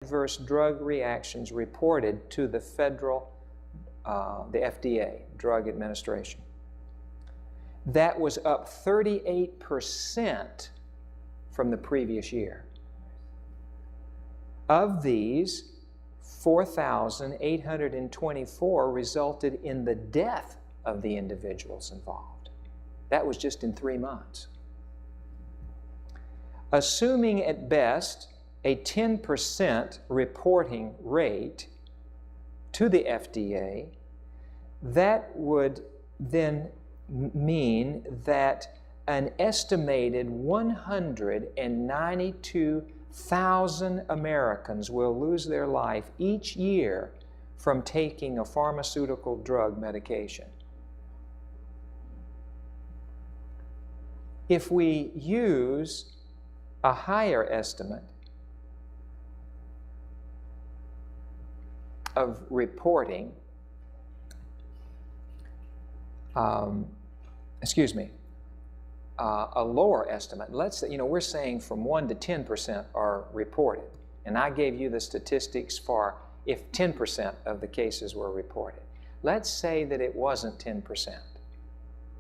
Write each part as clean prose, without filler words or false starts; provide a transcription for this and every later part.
adverse drug reactions reported to the the FDA, Drug Administration. That was up 38% from the previous year. Of these, 4,824 resulted in the death of the individuals involved. That was just in 3 months. Assuming at best a 10% reporting rate to the FDA, that would then mean that an estimated 192,000 Americans will lose their life each year from taking a pharmaceutical drug medication. If we use a higher estimate of reporting, a lower estimate, let's say, we're saying from 1 to 10% are reported. And I gave you the statistics for if 10% of the cases were reported. Let's say that it wasn't 10%.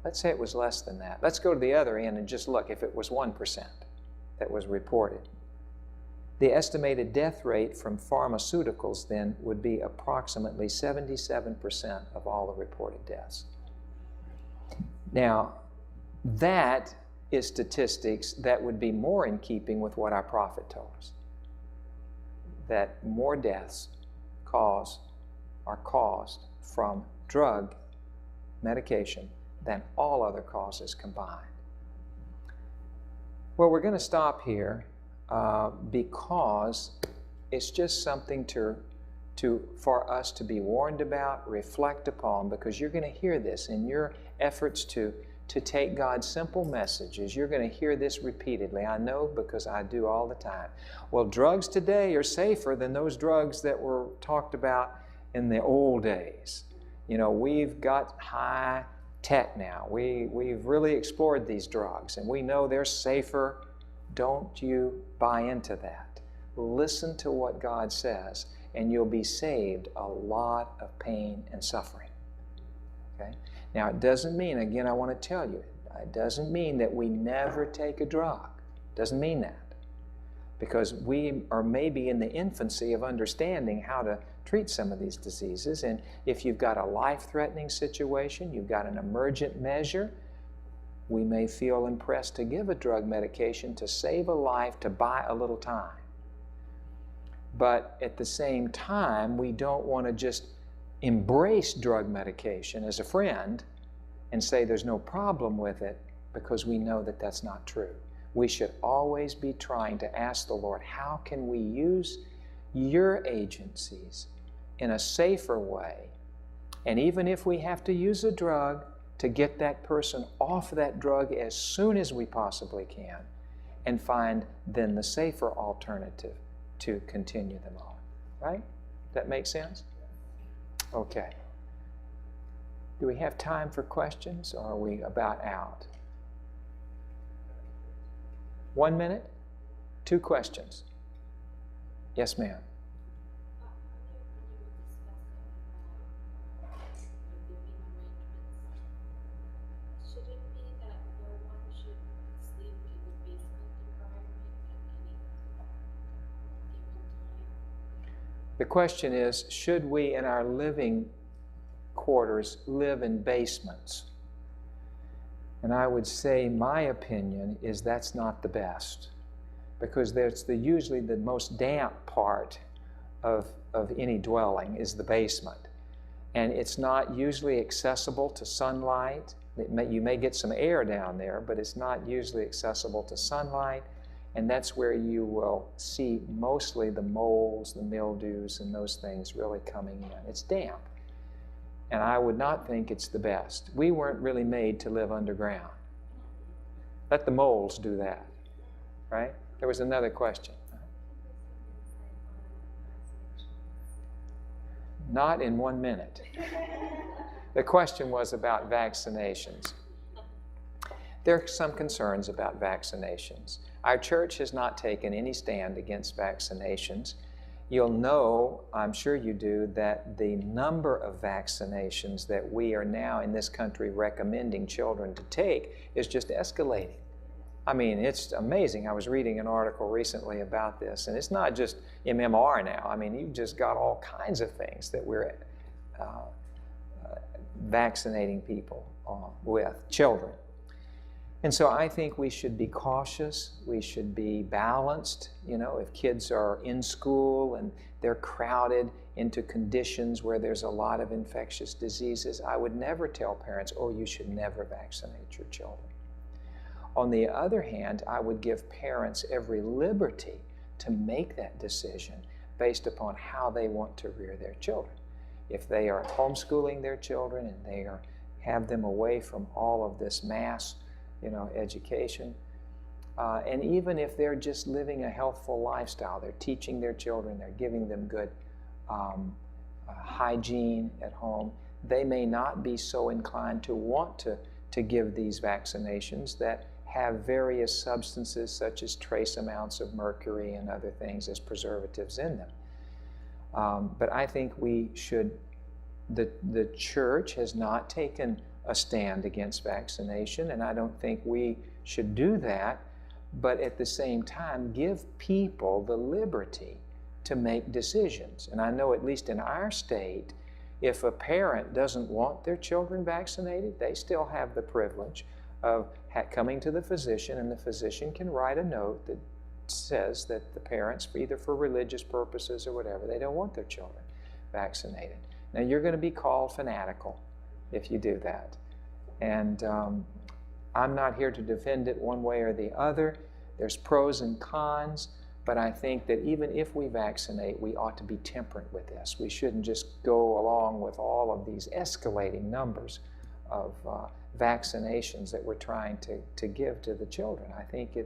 Let's say it was less than that. Let's go to the other end and just look if it was 1% that was reported. The estimated death rate from pharmaceuticals then would be approximately 77% of all the reported deaths. Now, that is statistics that would be more in keeping with what our prophet told us, that more deaths are caused from drug medication than all other causes combined. Well, we're going to stop here because it's just something for us to be warned about, reflect upon, because you're going to hear this in your efforts to take God's simple messages. You're going to hear this repeatedly. I know because I do all the time. Well, drugs today are safer than those drugs that were talked about in the old days. We've got high tech now. We've really explored these drugs and we know they're safer. Don't you buy into that. Listen to what God says and you'll be saved a lot of pain and suffering. Okay? Now it doesn't mean, again I want to tell you, it doesn't mean that we never take a drug. It doesn't mean that. Because we are maybe in the infancy of understanding how to treat some of these diseases, and if you've got a life-threatening situation, you've got an emergent measure, we may feel impressed to give a drug medication to save a life, to buy a little time. But at the same time, we don't want to just embrace drug medication as a friend and say there's no problem with it, because we know that that's not true. We should always be trying to ask the Lord, how can we use your agencies in a safer way? And even if we have to use a drug, to get that person off that drug as soon as we possibly can and find then the safer alternative to continue them on. Right? That makes sense? Okay. Do we have time for questions, or are we about out? 1 minute? 2 questions. Yes, ma'am. Should it be that no one should sleep in the basement environment at any given time? The question is, should we in our living quarters live in basements? And I would say my opinion is that's not the best, because that's usually the most damp part of any dwelling is the basement. And it's not usually accessible to sunlight. You may get some air down there, but it's not usually accessible to sunlight. And that's where you will see mostly the molds, the mildews, and those things really coming in. It's damp. And I would not think it's the best. We weren't really made to live underground. Let the moles do that, right? There was another question. Not in 1 minute. The question was about vaccinations. There are some concerns about vaccinations. Our church has not taken any stand against vaccinations, You'll know, I'm sure you do, that the number of vaccinations that we are now in this country recommending children to take is just escalating. I mean, it's amazing. I was reading an article recently about this, and it's not just MMR now. I mean, you've just got all kinds of things that we're vaccinating people with, children. And so I think we should be cautious, we should be balanced. You know, if kids are in school and they're crowded into conditions where there's a lot of infectious diseases, I would never tell parents, oh, you should never vaccinate your children. On the other hand, I would give parents every liberty to make that decision based upon how they want to rear their children. If they are homeschooling their children and they have them away from all of this mass education. And even if they're just living a healthful lifestyle, they're teaching their children, they're giving them good hygiene at home, they may not be so inclined to want to give these vaccinations that have various substances such as trace amounts of mercury and other things as preservatives in them. But I think we should, the church has not taken a stand against vaccination, and I don't think we should do that, but at the same time give people the liberty to make decisions. And I know at least in our state, if a parent doesn't want their children vaccinated, they still have the privilege of coming to the physician, and the physician can write a note that says that the parents, either for religious purposes or whatever, they don't want their children vaccinated. Now, you're going to be called fanatical if you do that. And I'm not here to defend it one way or the other. There's pros and cons, but I think that even if we vaccinate, we ought to be temperate with this. We shouldn't just go along with all of these escalating numbers of vaccinations that we're trying to give to the children. I think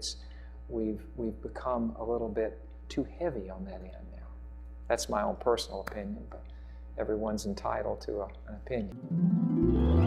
we've become a little bit too heavy on that end now. That's my own personal opinion, but everyone's entitled to an opinion.